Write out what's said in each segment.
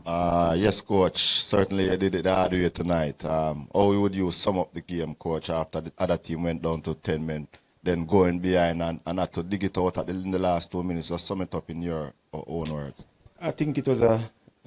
Yes, coach. Certainly, I did it the hard way tonight. How would you sum up the game, coach, after the other team went down to 10 men, then going behind and had to dig it out in the last 2 minutes? Just sum it up in your own words. I think it was a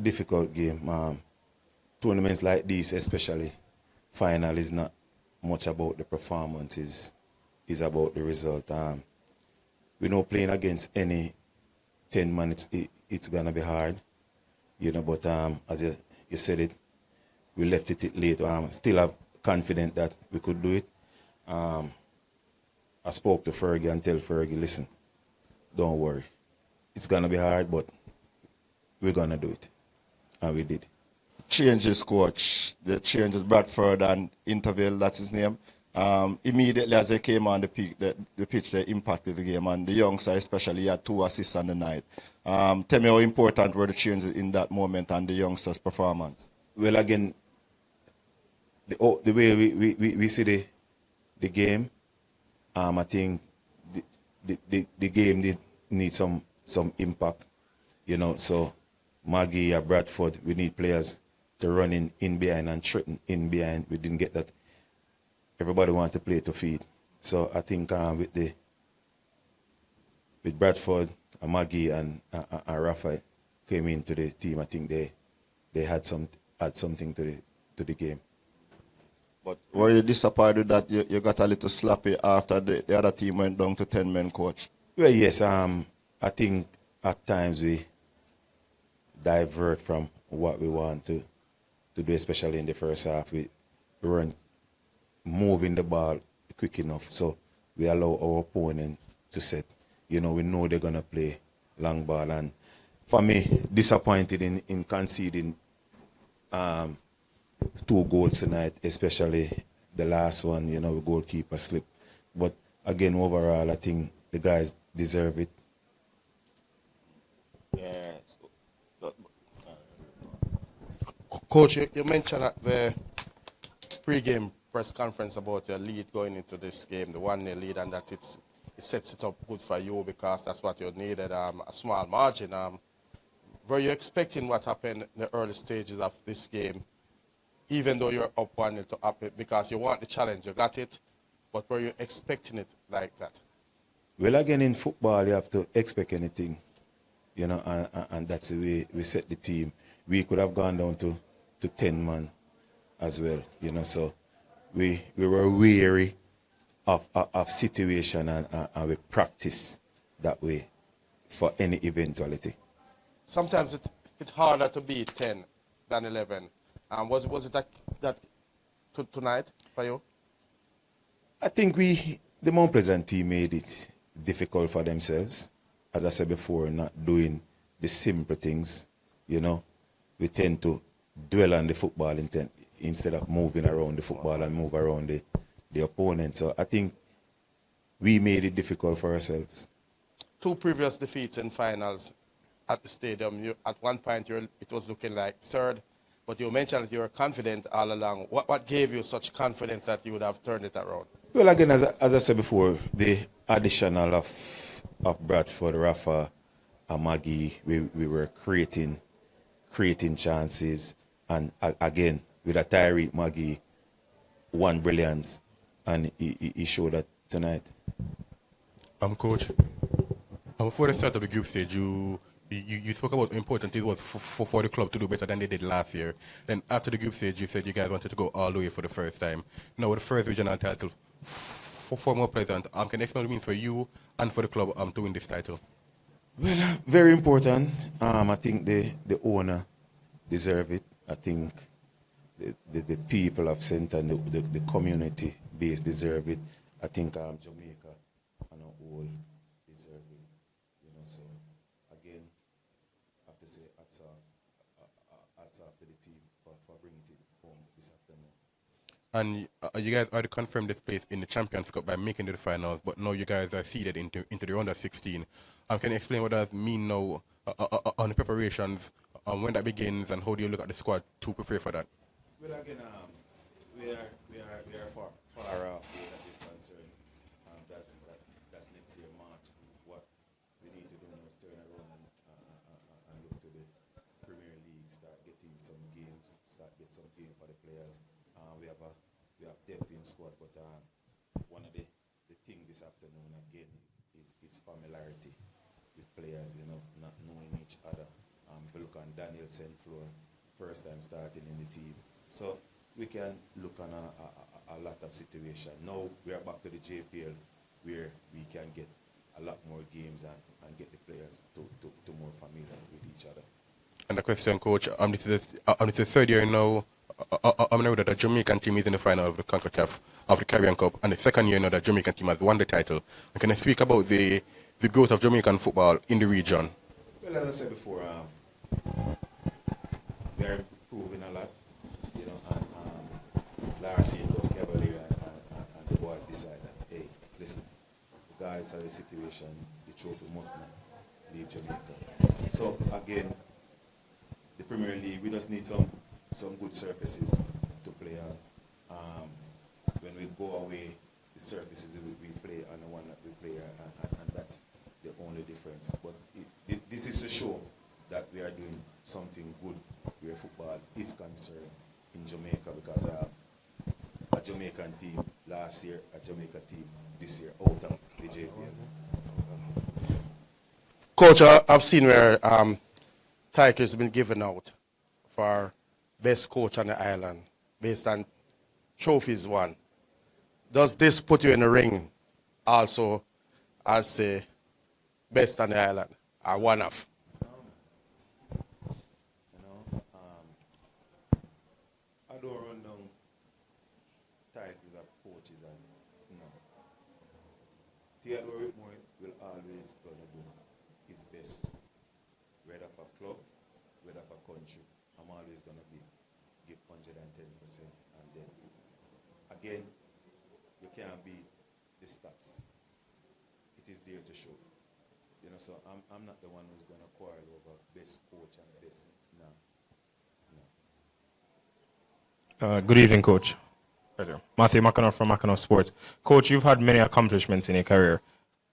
difficult game. Tournaments like these, especially final, is not much about the performance. Is about the result. We know playing against any 10 man, it's gonna be hard, But as you said it, we left it late. Still have confident that we could do it. I spoke to Fergie and tell Fergie, listen, don't worry. It's gonna be hard, but we're gonna do it, and we did. Changes, coach. The changes, Bradford and Interville, that's his name. Immediately as they came on the pitch, they impacted the game, and the youngster especially had 2 assists on the night. Tell me how important were the changes in that moment and the youngster's performance? Well, again, the way we see the game, I think the game did need some impact, So Maggie or Bradford, we need players to run in behind and threaten in behind. We didn't get that. Everybody wanted to play to feed. So I think with Bradford, Maggie and Rafa came into the team, I think they had something to the game. But were you disappointed that you got a little sloppy after the other team went down to 10 men, coach? Well, yes. I think at times we divert from what we want to do, especially in the first half. We weren't moving the ball quick enough, so we allow our opponent to set. We know they're gonna play long ball, and for me, disappointed in conceding 2 goals tonight, especially the last one. The goalkeeper slipped. But again, overall, I think the guys deserve it. Yeah. Coach, you mentioned at the pre-game press conference about your lead going into this game, the 1-0 lead, and that it sets it up good for you because that's what you needed, a small margin. Were you expecting what happened in the early stages of this game, even though you're up 1-0 to up it, because you want the challenge, you got it, but were you expecting it like that? Well, again, in football, you have to expect anything, and that's the way we set the team. We could have gone down to 10 man as well, so we were wary of situation and we practice that way for any eventuality. Sometimes it's harder to beat 10 than 11. Was it that tonight for you? I think the Mount Pleasant team made it difficult for themselves. As I said before, not doing the simple things, We tend to dwell on the football intent instead of moving around the football and move around the opponent. So I think we made it difficult for ourselves. 2 previous defeats in finals at the stadium. At one point, it was looking like third, but you mentioned that you were confident all along. What gave you such confidence that you would have turned it around? Well, again, as I said before, the additional of Bradford, Rafa, and Maggie, we were creating chances. And again, with a Tyreek Maggie, one brilliance, and he showed that tonight. Coach, before the start of the group stage, you spoke about how important it was for the club to do better than they did last year. Then after the group stage, you said you guys wanted to go all the way for the first time. Now with the first regional title, for Mount Pleasant, can you explain what it means for you and for the club to win this title? Well, very important. I think the owner deserve it. I think the people of St. and the community base deserve it. I think Jamaica and all deserve it. So again, I have to say hats off to the team for bringing it home this afternoon. And you guys already confirmed this place in the Champions Cup by making it to the finals, but now you guys are seeded into the round of 16. Can you explain what that mean now on the preparations, when that begins, and how do you look at the squad to prepare for that? Well, again, we are far off where that is concerned. That's next year, March. What we need to do now is turn around and look to the Premier League, start getting get some game for the players. We have depth in squad, but one of the thing this afternoon again is familiarity with players, not knowing each other. If you look on Danielson floor, first time starting in the team. So we can look on a lot of situations. Now we are back to the JPL where we can get a lot more games and get the players to more familiar with each other. And the question, Coach, this is the third year now. I'm now that the Jamaican team is in the final of the CONCACAF of the Caribbean Cup, and the second year now that the Jamaican team has won the title. And can I speak about the growth of Jamaican football in the region? Well, as I said before, we are improving a lot, and last year was Cavalier and the board decided that, hey, listen, regardless of the situation, the trophy must not leave Jamaica. So again, the Premier League, we just need some good surfaces to play on. When we go away, the surfaces we play on the one that we play on, and that's the only difference. But this is to show that we are doing something good where football is concerned in Jamaica, because a Jamaican team last year, a Jamaican team this year out of the JPL. Coach, I've seen where titles have been given out for best coach on the island based on trophies won. Does this put you in the ring also as a best on the island, or one of? I don't run down titles of coaches, and Theodore Whitmore will always gonna do his best, whether for club, whether for country. I'm always gonna give 110%, and then again, you can't beat the stats. It is there to show. So I'm not the one who's gonna quarrel over best coach and best. No. Good evening, Coach. Matthew McAnuff from McAnuff Sports. Coach, you've had many accomplishments in your career,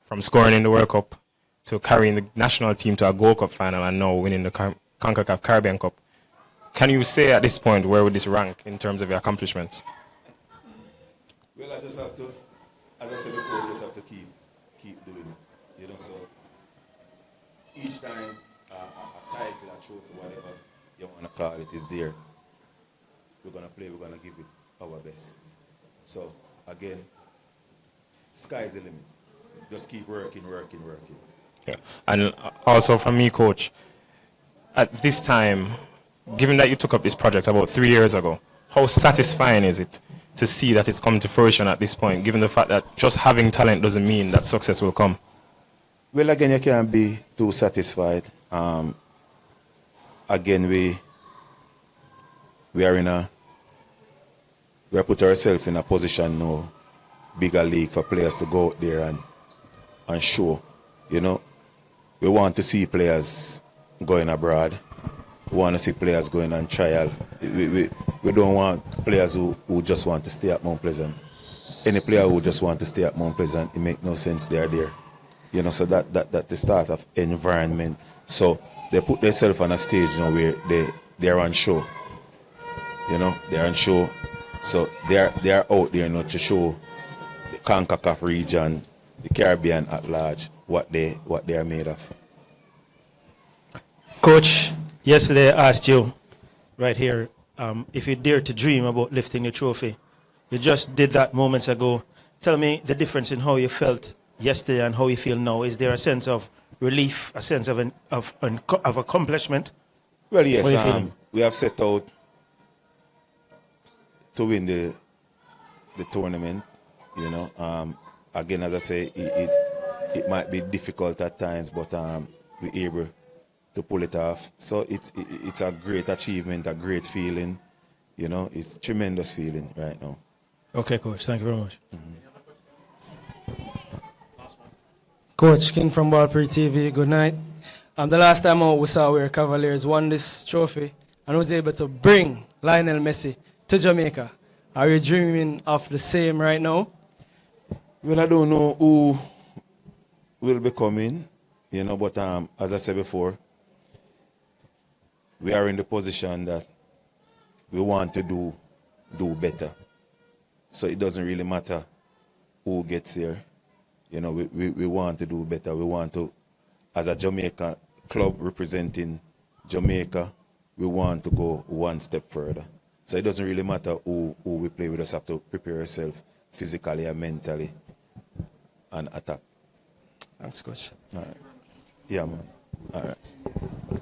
from scoring in the World Cup to carrying the national team to a Gold Cup final and now winning the CONCACAF Caribbean Cup. Can you say at this point where would this rank in terms of your accomplishments? Well, I just have to, as I said before, you just have to keep doing it. So each time a title, a trophy, whatever you want to call it, is there, we're going to play, we're going to give it our best. So again, sky's the limit. Just keep working. Yeah. And also for me, Coach, at this time, given that you took up this project about 3 years ago, how satisfying is it to see that it's come to fruition at this point, given the fact that just having talent doesn't mean that success will come? Well, again, you can't be too satisfied. Again, we are put ourselves in a position now, bigger league, for players to go out there and show. We want to see players going abroad. We want to see players going on trial. We don't want players who just want to stay at Mount Pleasant. Any player who just want to stay at Mount Pleasant, it makes no sense they are there. So that the start of environment. So they put themselves on a stage now where they are on show. They are on show. So they are out there to show the CONCACAF region, the Caribbean at large, what they are made of. Coach, yesterday I asked you right here if you dare to dream about lifting the trophy. You just did that moments ago. Tell me the difference in how you felt yesterday and how you feel now. Is there a sense of relief, a sense of accomplishment? Well, yes, we have set out to win the tournament. Again, as I say, it might be difficult at times, but we're able to pull it off. So it's a great achievement, a great feeling. It's tremendous feeling right now. Okay, Coach. Thank you very much. Coach King from Ballpree TV, good night. The last time out we saw where Cavaliers won this trophy and was able to bring Lionel Messi to Jamaica. Are you dreaming of the same right now? Well, I don't know who will be coming, but as I said before, we are in the position that we want to do better. So it doesn't really matter who gets here. You know, we want to do better. We want to, as a Jamaica club representing Jamaica, we want to go one step further. So it doesn't really matter who we play. We just have to prepare ourselves physically and mentally and attack. Thanks, coach. All right. Yeah, man. All right.